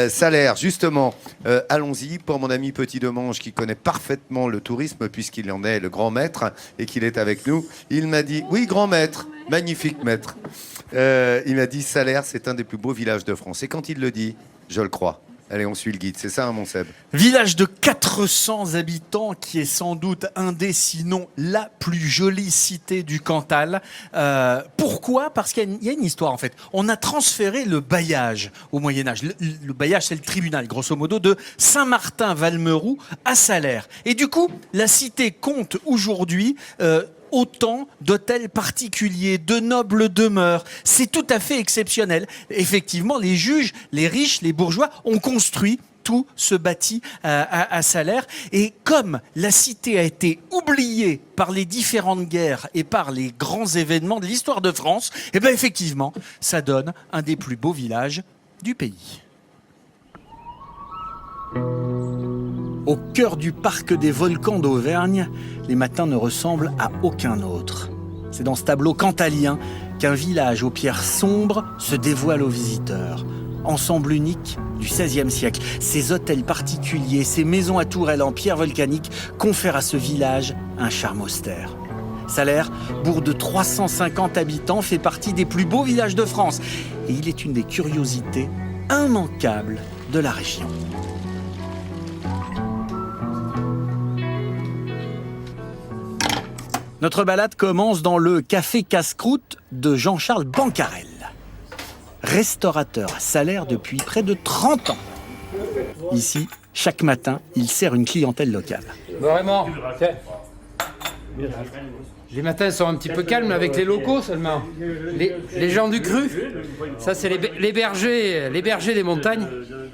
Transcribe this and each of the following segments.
Salaire, justement, allons-y pour mon ami Petit Demange qui connaît parfaitement le tourisme puisqu'il en est le grand maître et qu'il est avec nous. Il m'a dit, oui, grand maître, magnifique maître. Il m'a dit, Salaire, c'est un des plus beaux villages de France. Et quand il le dit, je le crois. Allez, on suit le guide, c'est ça, hein, mon Seb? Village de 400 habitants qui est sans doute un des, sinon la plus jolie cité du Cantal. Pourquoi? Parce qu'il y a une histoire en fait. On a transféré le bailliage au Moyen-Âge. Le bailliage, c'est le tribunal, grosso modo, de Saint-Martin-Valmeroux à Salaire. Et du coup, la cité compte aujourd'hui autant d'hôtels particuliers, de nobles demeures. C'est tout à fait exceptionnel. Effectivement, les juges, les riches, les bourgeois ont construit tout ce bâti à Salaire. Et comme la cité a été oubliée par les différentes guerres et par les grands événements de l'histoire de France, eh bien effectivement, ça donne un des plus beaux villages du pays. Au cœur du parc des volcans d'Auvergne, les matins ne ressemblent à aucun autre. C'est dans ce tableau cantalien qu'un village aux pierres sombres se dévoile aux visiteurs. Ensemble unique du XVIe siècle, ces hôtels particuliers, ces maisons à tourelles en pierre volcanique confèrent à ce village un charme austère. Salaire, bourg de 350 habitants, fait partie des plus beaux villages de France. Et il est une des curiosités immanquables de la région. Notre balade commence dans le café Casse-Croûte de Jean-Charles Bancarel. Restaurateur à Salaire depuis près de 30 ans. Ici, chaque matin, il sert une clientèle locale. Bon, Raymond, tiens. Les matins sont un petit peu calmes avec les locaux seulement. Les gens du cru, ça c'est les bergers des montagnes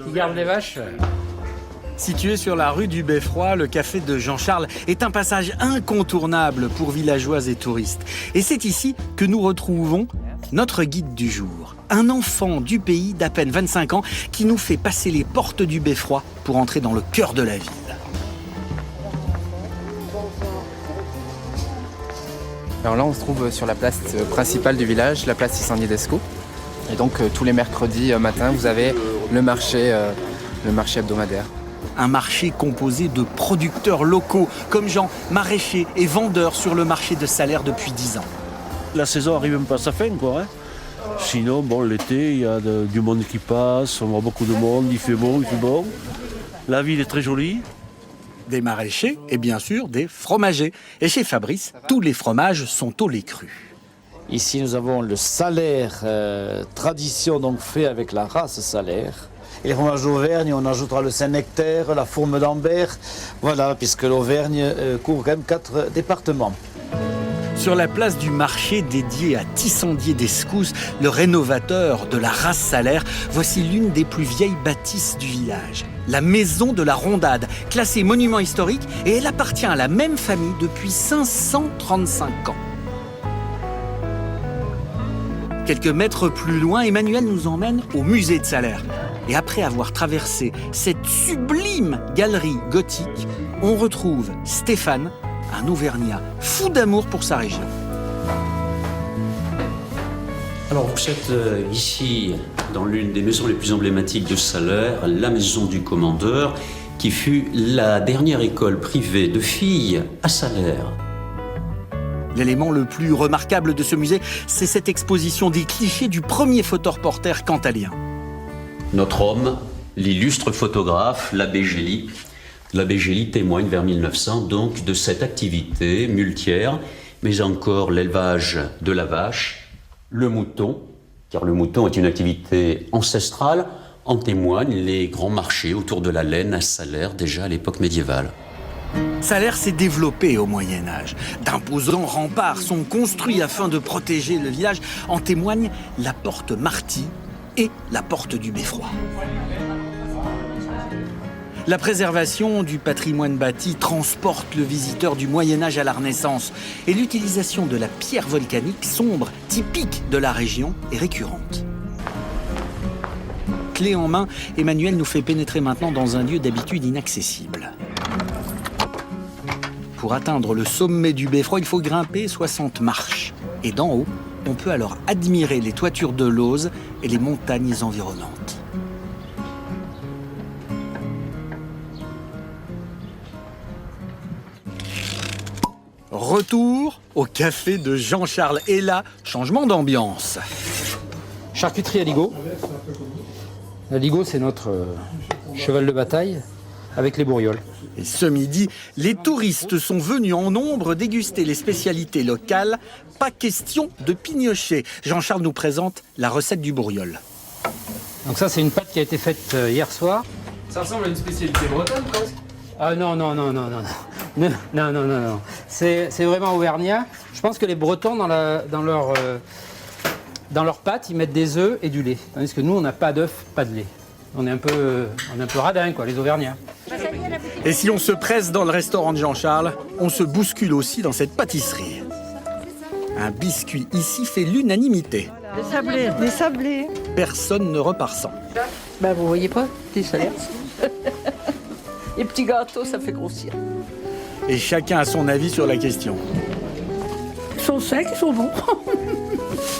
qui gardent les vaches. Situé sur la rue du Beffroi, le café de Jean-Charles est un passage incontournable pour villageois et touristes. Et c'est ici que nous retrouvons notre guide du jour. Un enfant du pays d'à peine 25 ans qui nous fait passer les portes du Beffroi pour entrer dans le cœur de la ville. Alors là, on se trouve sur la place principale du village, la place Tissandier-d'Escaut. Et donc, tous les mercredis matin, vous avez le marché hebdomadaire. Un marché composé de producteurs locaux, comme Jean, maraîchers et vendeurs sur le marché de Salaire depuis 10 ans. La saison arrive même pas à sa fin, quoi. Hein. Sinon, bon, l'été, il y a du monde qui passe, on voit beaucoup de monde, il fait beau, il fait bon. La ville est très jolie. Des maraîchers et bien sûr des fromagers. Et chez Fabrice, tous les fromages sont au lait cru. Ici, nous avons le Salaire, tradition donc fait avec la race Salaire. Et les fromages d'Auvergne, on ajoutera le Saint-Nectaire, la Fourme d'Ambert. Voilà, puisque l'Auvergne couvre quand même 4 départements. Sur la place du marché dédié à Tissandier-d'Escaut, le rénovateur de la race Salaire, voici l'une des plus vieilles bâtisses du village. La maison de la Rondade, classée monument historique, et elle appartient à la même famille depuis 535 ans. Quelques mètres plus loin, Emmanuel nous emmène au musée de Salaire. Et après avoir traversé cette sublime galerie gothique, on retrouve Stéphane, un Auvergnat fou d'amour pour sa région. Alors vous êtes ici dans l'une des maisons les plus emblématiques de Salaire, la maison du commandeur, qui fut la dernière école privée de filles à Salaire. L'élément le plus remarquable de ce musée, c'est cette exposition des clichés du premier photoreporter cantalien. Notre homme, l'illustre photographe, l'abbé Gély. L'abbé Gély témoigne vers 1900 donc de cette activité muletière, mais encore l'élevage de la vache, le mouton, car le mouton est une activité ancestrale, en témoignent les grands marchés autour de la laine à Salaire, déjà à l'époque médiévale. Salaire s'est développé au Moyen-Âge. D'imposants remparts sont construits afin de protéger le village. En témoignent la porte Marty et la porte du Beffroi. La préservation du patrimoine bâti transporte le visiteur du Moyen-Âge à la Renaissance. Et l'utilisation de la pierre volcanique sombre, typique de la région, est récurrente. Clé en main, Emmanuel nous fait pénétrer maintenant dans un lieu d'habitude inaccessible. Pour atteindre le sommet du Beffroi, il faut grimper 60 marches. Et d'en haut, on peut alors admirer les toitures de Looz et les montagnes environnantes. Retour au café de Jean-Charles. Et là, changement d'ambiance. Charcuterie Aligot. L'Aligot, c'est notre cheval de bataille avec les bourrioles. Et ce midi, les touristes sont venus en nombre déguster les spécialités locales. Pas question de pignocher. Jean-Charles nous présente la recette du bourriol. Donc ça, c'est une pâte qui a été faite hier soir. Ça ressemble à une spécialité bretonne presque. Ah non. Non. C'est vraiment auvergnat. Je pense que les Bretons, dans leur pâte, ils mettent des œufs et du lait. Tandis que nous, on n'a pas d'œufs, pas de lait. On est un peu radins, quoi, les Auvergnats. Et si on se presse dans le restaurant de Jean-Charles, on se bouscule aussi dans cette pâtisserie. Un biscuit ici fait l'unanimité. Les sablés. Personne ne repart sans. Bah vous voyez pas, des salaires. Les petits gâteaux, ça fait grossir. Et chacun a son avis sur la question. Ils sont secs, ils sont bons.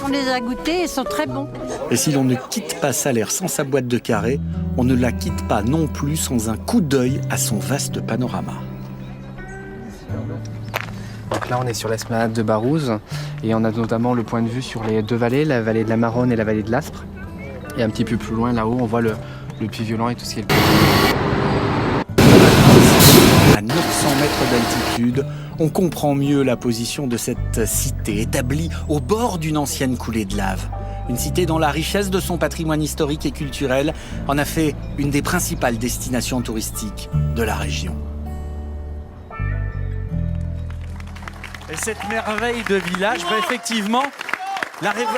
On les a goûtés, ils sont très bons. Et si l'on ne quitte pas Salaire sans sa boîte de carré, on ne la quitte pas non plus sans un coup d'œil à son vaste panorama. Donc là, on est sur l'esplanade de Barouze et on a notamment le point de vue sur les deux vallées, la vallée de la Maronne et la vallée de l'Aspre. Et un petit peu plus loin, là-haut, on voit le Puy-Violent et tout ce qui est le Puy. À 900 mètres d'altitude, on comprend mieux la position de cette cité établie au bord d'une ancienne coulée de lave. Une cité dont la richesse de son patrimoine historique et culturel en a fait une des principales destinations touristiques de la région. Et cette merveille de village, effectivement,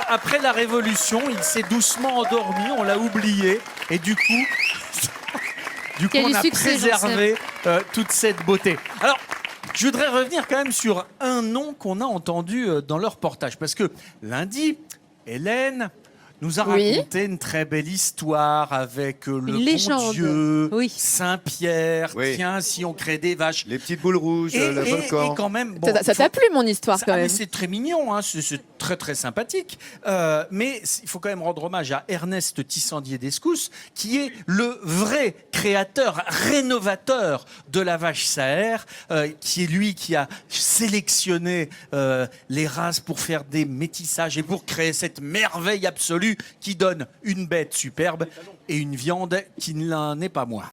après la Révolution, il s'est doucement endormi, on l'a oublié, et du coup on a préservé toute cette beauté. Alors, je voudrais revenir quand même sur un nom qu'on a entendu dans leur reportage, parce que lundi, Hélène nous a raconté une très belle histoire avec le bon Dieu, Saint-Pierre. Oui. Tiens, si on crée des vaches. Les petites boules rouges, le volcan. Et quand même, Ça t'a plu mon histoire quand même? C'est très mignon, hein, c'est très très sympathique. Mais il faut quand même rendre hommage à Ernest Tissandier d'Escousse, qui est le vrai créateur, rénovateur de la vache Saher, qui est lui qui a sélectionné les races pour faire des métissages et pour créer cette merveille absolue qui donne une bête superbe et une viande qui ne l'en est pas moins.